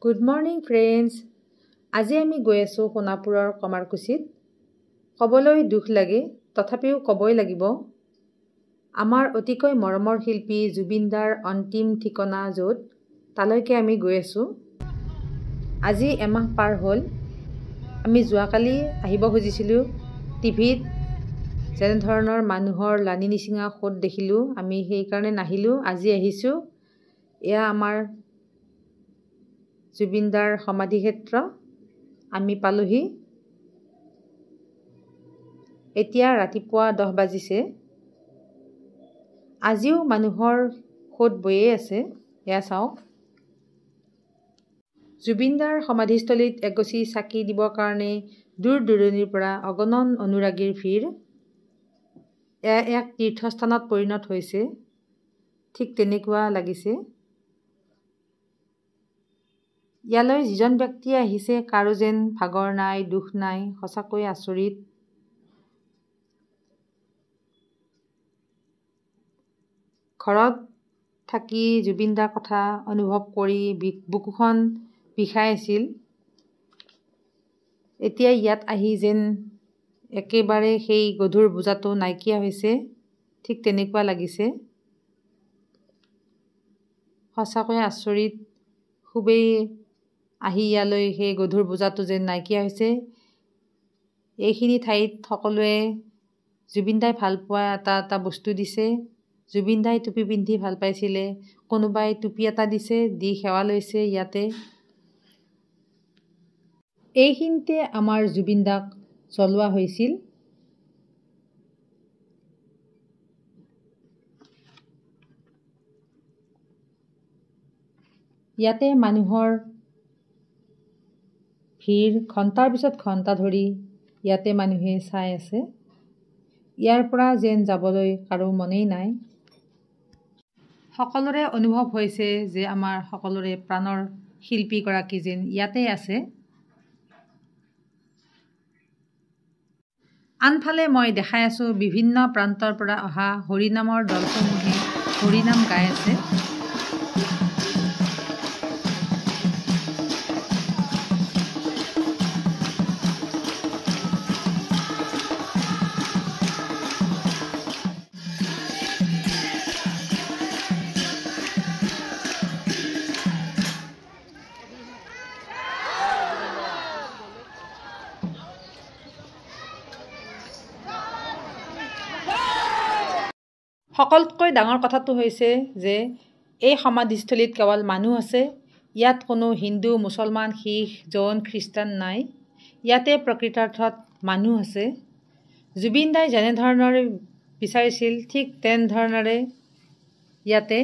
Good morning friends. আজি আমি গৈ আছো সোণাপুৰৰ কমাৰকুছিত। কবলৈ দুখ লাগে তথাপিও কবই লাগিব। আমাৰ অতিকৈ মৰমৰ শিল্পী জুবিনদাৰ অন্তিম ঠিকনা য'ত তালৈকে আমি গৈ আছো। আজি এমাহ পাৰ হ'ল। আমি যোৱাকালি আহিব খুজিছিলো টিভিত যেনে ধৰণৰ মানুহৰ লানি নিচিঙা খোদ দেখিলো, আমি সেইকাৰণে নাহিলো। আজি আহিছো। এয়া আমাৰ জুবিনদাৰ সমাধিক্ষেত্ৰ। আমি পালোহি। এতিয়া ৰাতিপুৱা 10 বাজিছে। আজিও মানুহৰ খোদ বয়ে আছে। এয়া চাওক। জুবিনদাৰ সমাধিস্থলীত এগছি চাকি দিবৰ কাৰণে দূৰ দূৰণিৰ পৰা অগণন অনুৰাগীৰ ভিৰ। এয়া এক তীৰ্থস্থানত পৰিণত হৈছে, ঠিক তেনেকুৱা লাগিছে। ইয়ালৈ যিজন ব্যক্তিয়ে আহিছে কাৰো যেন ভাগৰ নাই, দুখ নাই। সঁচাকৈ আচৰিত। ঘৰত থাকি জুবিনদাৰ কথা অনুভৱ কৰি বুকুখন বিষাই আছিল। এতিয়া ইয়াত আহি যেন একেবাৰে সেই গধুৰ বোজাটো নাইকিয়া হৈছে, ঠিক তেনেকুৱা লাগিছে। সঁচাকৈ আচৰিত। খুবেই আহি ইয়ালৈ সেই গধুৰ বোজাটো যেন নাইকিয়া হৈছে। এইখিনি ঠাইত সকলোৱে জুবিনদাই ভাল পোৱা এটা এটা বস্তু দিছে। জুবিনদাই টুপি পিন্ধি ভাল পাইছিলে, কোনোবাই টুপি এটা দিছে, দি সেৱা লৈছে ইয়াতে। এইখিনিতে আমাৰ জুবিনদাক জ্বলোৱা হৈছিল। ইয়াতে মানুহৰ ভিৰ, ঘণ্টাৰ পিছত ঘণ্টা ধৰি ইয়াতে মানুহে চাই আছে। ইয়াৰ পৰা যেন যাবলৈ কাৰো মনেই নাই। সকলোৰে অনুভৱ হৈছে যে আমাৰ সকলোৰে প্ৰাণৰ শিল্পীগৰাকী যেন ইয়াতে আছে। আনফালে মই দেখাই আছো বিভিন্ন প্ৰান্তৰ পৰা অহা হৰিনামৰ দলসমূহে হৰিনাম গাই আছে। সকলোতকৈ ডাঙৰ কথাটো হৈছে যে এই সমাধিস্থলীত কেৱল মানুহ আছে। ইয়াত কোনো হিন্দু, মুছলমান, শিখ, জৈন, খ্ৰীষ্টান নাই। ইয়াতে প্ৰকৃতাৰ্থত মানুহ আছে। জুবিনদাই যেনেধৰণৰে বিচাৰিছিল ঠিক তেনেধৰণৰে ইয়াতে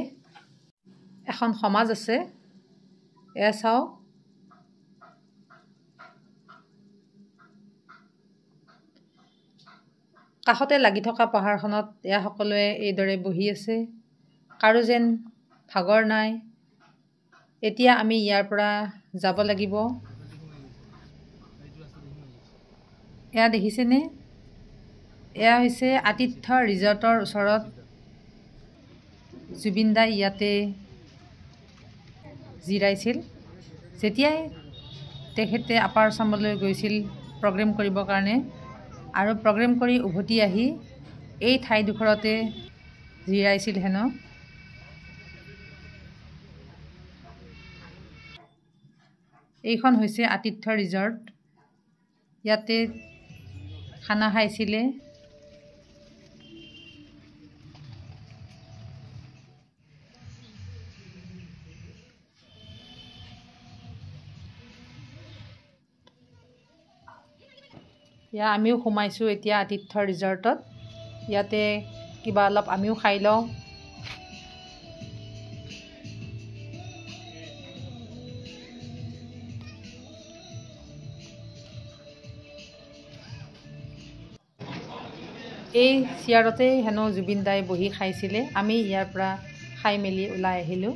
এখন সমাজ আছে। এয়া চাওক। কাষতে লাগি থকা পাহাৰখনত এয়া সকলোৱে এইদৰে বহি আছে। কাৰো যেন ভাগৰ নাই। এতিয়া আমি ইয়াৰ পৰা যাব লাগিব। এয়া দেখিছেনে? এয়া হৈছে আতিথ্য ৰিজৰ্টৰ ওচৰত। জুবিনদাই ইয়াতে জিৰাইছিল। যেতিয়াই তেখেতে আপাৰ আছামলৈ গৈছিল প্ৰগ্ৰেম কৰিবৰ কাৰণে, আৰু প্ৰগ্ৰেম কৰি উভতি আহি এই ঠাইডোখৰতে জিৰাইছিল হেনো। এইখন হৈছে আতিথ্য ৰিজৰ্ট। ইয়াতে খানা খাইছিলে। ইয়াত আমিও সোমাইছোঁ এতিয়া আতিথ্য ৰিজৰ্টত। ইয়াতে কিবা অলপ আমিও খাই লওঁ। এই চেয়াৰতেই হেনো জুবিনদাই বহি খাইছিলে। আমি ইয়াৰ পৰা খাই মেলি ওলাই আহিলোঁ।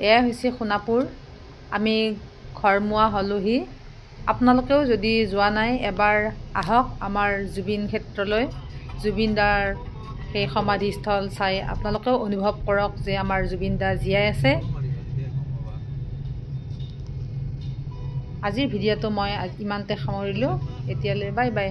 এয়া হৈছে সোণাপুৰ। আমি ঘৰমুৱা হ'লোহি। আপোনালোকেও যদি যোৱা নাই এবাৰ আহক আমাৰ জুবিন ক্ষেত্ৰলৈ। জুবিনদাৰ সেই সমাধিস্থল চাই আপোনালোকেও অনুভৱ কৰক যে আমাৰ জুবিন দা জীয়াই আছে। আজিৰ ভিডিঅ'টো মই ইমানতে সামৰিলোঁ। এতিয়ালৈ বাই বাই।